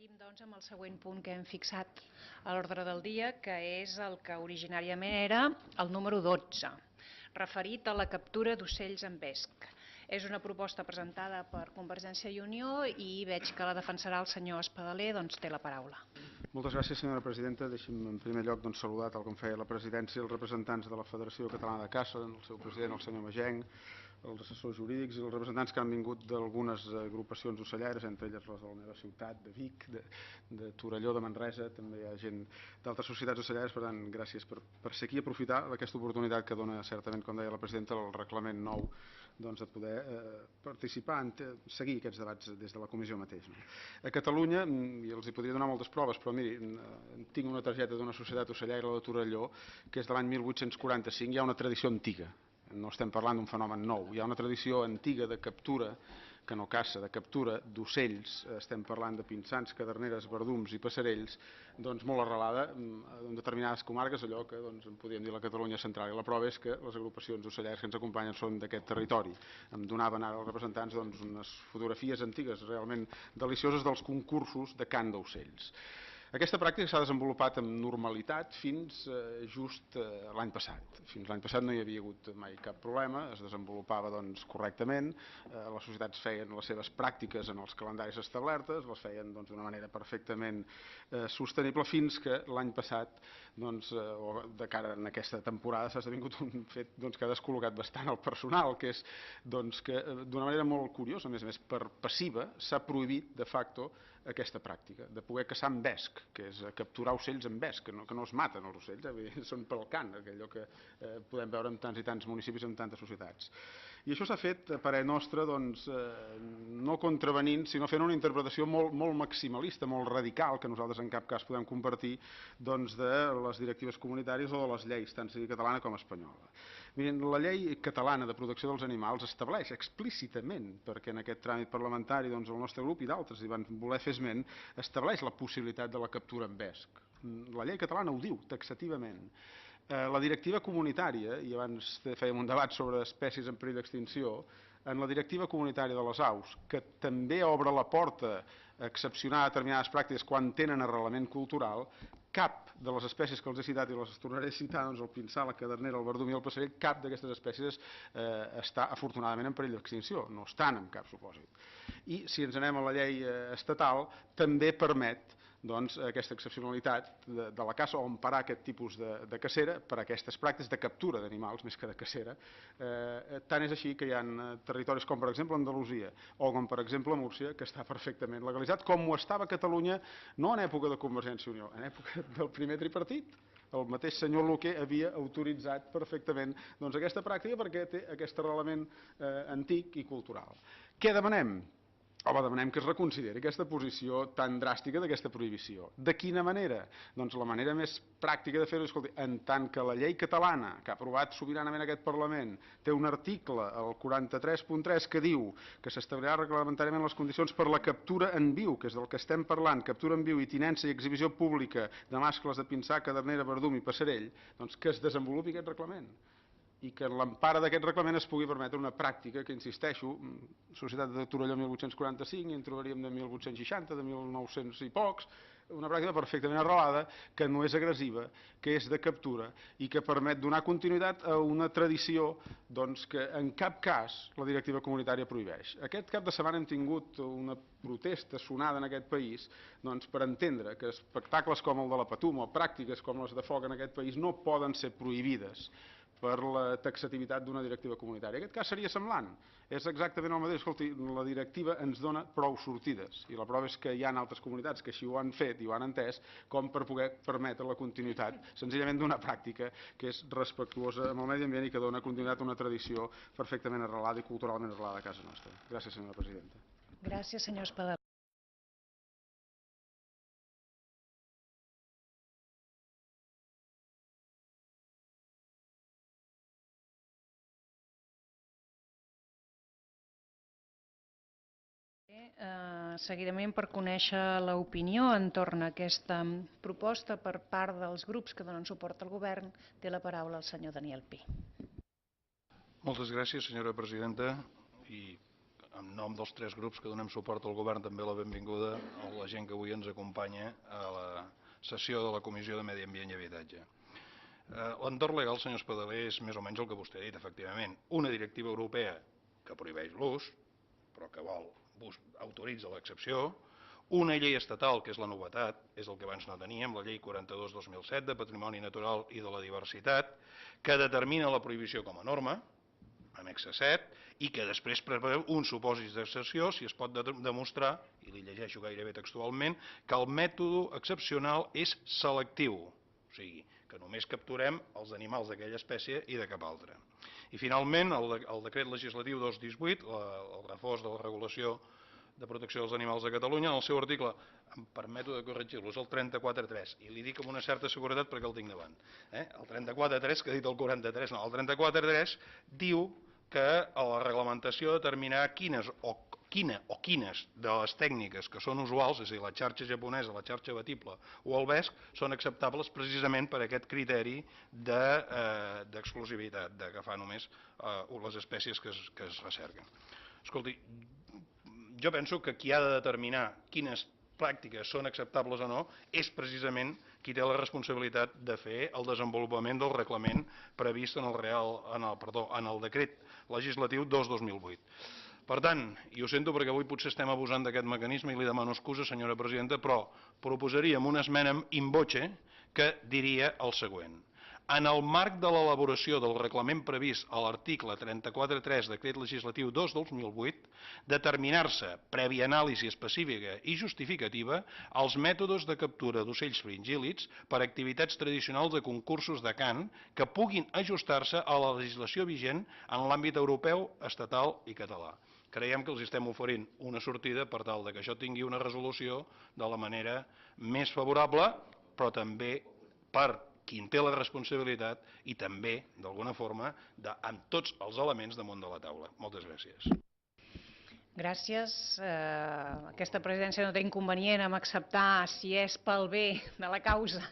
Seguim, doncs, amb el següent punt que hem fixat a l'ordre del dia, que és el que originàriament era el número 12, referit a la captura d'ocells en vesc. És una proposta presentada per Convergència i Unió i veig que la defensarà el senyor Espadaler, doncs té la paraula. Moltes gràcies, senyora presidenta. Deixi'm, en primer lloc, saludar, tal com feia la presidència, els representants de la Federació Catalana de Caça, el seu president, el senyor Magenc, els assessors jurídics i els representants que han vingut d'algunes agrupacions ocellaires, entre elles les de la meva ciutat, de Vic, de Torelló, de Manresa. També hi ha gent d'altres societats ocellaires. Per tant, gràcies per ser aquí i aprofitar aquesta oportunitat que dona certament, com deia la presidenta, el reglament nou, de poder participar, seguir aquests debats des de la comissió mateix. A Catalunya, i els hi podria donar moltes proves, però miri, tinc una targeta d'una societat ocellaire, la de Torelló, que és de l'any 1845, hi ha una tradició antiga. No estem parlant d'un fenomen nou, hi ha una tradició antiga de captura, que no caça, de captura d'ocells, estem parlant de pinsans, caderneres, verdums i passerells, molt arrelada en determinades comarques, allò que en podríem dir la Catalunya central. I la prova és que les agrupacions ocellaires que ens acompanyen són d'aquest territori. Em donaven ara els representants unes fotografies antigues realment delicioses dels concursos de cant d'ocells. Aquesta pràctica s'ha desenvolupat amb normalitat fins just l'any passat. Fins l'any passat no hi havia hagut mai cap problema, es desenvolupava correctament, les societats feien les seves pràctiques en els calendaris establertes, les feien d'una manera perfectament sostenible, fins que l'any passat, de cara a aquesta temporada, s'ha esdevingut un fet que ha descol·locat bastant el personal, que és que d'una manera molt curiosa, a més per passiva, s'ha prohibit de facto aquesta pràctica, de poder caçar amb vesc, que és capturar ocells amb vesc, que no es maten els ocells, són pel cant, allò que podem veure en tants i tants municipis, en tantes societats. I això s'ha fet, a parer nostre, no contravenint, sinó fent una interpretació molt maximalista, molt radical, que nosaltres en cap cas podem compartir, de les directives comunitàries o de les lleis, tant sigui catalana com espanyola. Miren, la llei catalana de protecció dels animals estableix explícitament, perquè en aquest tràmit parlamentari el nostre grup i d'altres hi van voler fer esment, estableix la possibilitat de la captura amb vesc. La llei catalana ho diu taxativament. La directiva comunitària, i abans fèiem un debat sobre espècies en perill d'extinció, en la directiva comunitària de les aus, que també obre la porta a excepcionar determinades pràctiques quan tenen arrelament cultural, cap de les espècies que els he citat i les tornaré a citar, el pinsà, la cadernera, el verdum i el passerell, cap d'aquestes espècies està afortunadament en perill d'extinció, no estan en cap supòsit. I si ens anem a la llei estatal, també permet aquesta excepcionalitat de la caça o emparar aquest tipus de cacera per aquestes pràctiques de captura d'animals més que de cacera. Tant és així que hi ha territoris com per exemple Andalusia o com per exemple Múrcia que està perfectament legalitzat, com ho estava a Catalunya no en època de Convergència i Unió, en època del primer tripartit. El mateix senyor Luque havia autoritzat perfectament aquesta pràctica perquè té aquest arrelament antic i cultural. Què demanem? Home, demanem que es reconsideri aquesta posició tan dràstica d'aquesta prohibició. De quina manera? Doncs la manera més pràctica de fer-ho és, escolti, en tant que la llei catalana, que ha aprovat sobiranament aquest Parlament, té un article, el 43.3, que diu que s'establirà reglamentàriament les condicions per la captura en viu, que és del que estem parlant, captura en viu i tinença i exhibició pública de mascles de pinsà, cadernera, verdum i passerell, doncs que es desenvolupi aquest reglament i que en l'empara d'aquest reglament es pugui permetre una pràctica que, insisteixo, Societat de Torelló 1845, i en trobaríem de 1860, de 1900 i pocs, una pràctica perfectament arrelada, que no és agressiva, que és de captura i que permet donar continuïtat a una tradició que en cap cas la directiva comunitària prohibeix. Aquest cap de setmana hem tingut una protesta sonada en aquest país per entendre que espectacles com el de la Patum o pràctiques com les de foc en aquest país no poden ser prohibides per la taxativitat d'una directiva comunitària. Aquest cas seria semblant, és exactament el mateix. Escolti, la directiva ens dona prou sortides i la prova és que hi ha altres comunitats que així ho han fet i ho han entès com per poder permetre la continuïtat senzillament d'una pràctica que és respectuosa amb el medi ambient i que dona continuïtat a una tradició perfectament arrelada i culturalment arrelada a casa nostra. Gràcies, senyora presidenta. Gràcies, senyor Espadaler. Seguidament, per conèixer l'opinió entorn a aquesta proposta per part dels grups que donen suport al govern, té la paraula el senyor Daniel Pi. Moltes gràcies, senyora presidenta. I en nom dels 3 grups que donem suport al govern, també la benvinguda a la gent que avui ens acompanya a la sessió de la Comissió de Medi Ambient i Habitatge. L'entorn legal, senyor Espadaler, és més o menys el que vostè ha dit, efectivament. Una directiva europea que prohibeix l'ús, però que autoritza l'excepció, una llei estatal, que és la novetat, és el que abans no teníem, la llei 42/2007 de Patrimoni Natural i de la Diversitat, que determina la prohibició com a norma, annexa 7, i que després preveu uns supòsits d'excepció si es pot demostrar, i li llegeixo gairebé textualment, que el mètode excepcional és selectiu, o sigui, que només capturem els animals d'aquella espècie i de cap altra. I finalment, el decret legislatiu 218, el reforç de la regulació de protecció dels animals de Catalunya, en el seu article, em permeto de corregir-lo, és el 34.3, i li dic amb una certa seguretat perquè el tinc davant. El 34.3, que ha dit el 43, no, el 34.3 diu que a la reglamentació determinar quina o quines de les tècniques que són usuals, és a dir, la xarxa japonesa, la xarxa batible o el vesc, són acceptables precisament per aquest criteri d'exclusivitat, d'agafar només les espècies que es recerquen. Escolti, jo penso que qui ha de determinar quines pràctiques són acceptables o no és precisament qui té la responsabilitat de fer el desenvolupament del reglament previst en el decret legislatiu 2/2008. Per tant, i ho sento perquè avui potser estem abusant d'aquest mecanisme i li demano excusa, senyora presidenta, però proposaríem una esmena in voce que diria el següent. En el marc de l'elaboració del reglament previst a l'article 34.3 decret legislatiu 2/2008, determinar-se, prèvia anàlisi específica i justificativa, els mètodes de captura d'ocells fringíl·lids per activitats tradicionals de concursos de cant que puguin ajustar-se a la legislació vigent en l'àmbit europeu, estatal i català. Creiem que els estem oferint una sortida per tal que això tingui una resolució de la manera més favorable, però també per qui en té la responsabilitat i també, d'alguna forma, amb tots els elements damunt de la taula. Moltes gràcies. Gràcies. Aquesta presidència no té inconvenient en acceptar, si és pel bé de la causa,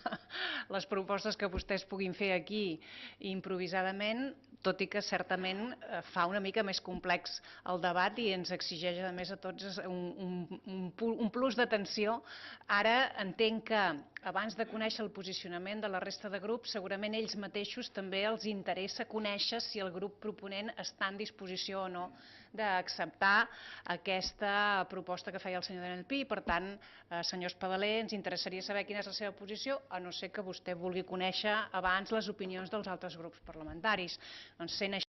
les propostes que vostès puguin fer aquí improvisadament, tot i que certament fa una mica més complex el debat i ens exigeix a més a tots un plus d'atenció. Ara entenc que abans de conèixer el posicionament de la resta de grups, segurament ells mateixos també els interessa conèixer si el grup proponent està en disposició o no d'acceptar aquesta proposta que feia el senyor Daniel Pi. Per tant, senyor Espadaler, ens interessaria saber quina és la seva posició, a no ser que vostè vulgui conèixer abans les opinions dels altres grups parlamentaris. Doncs sent així,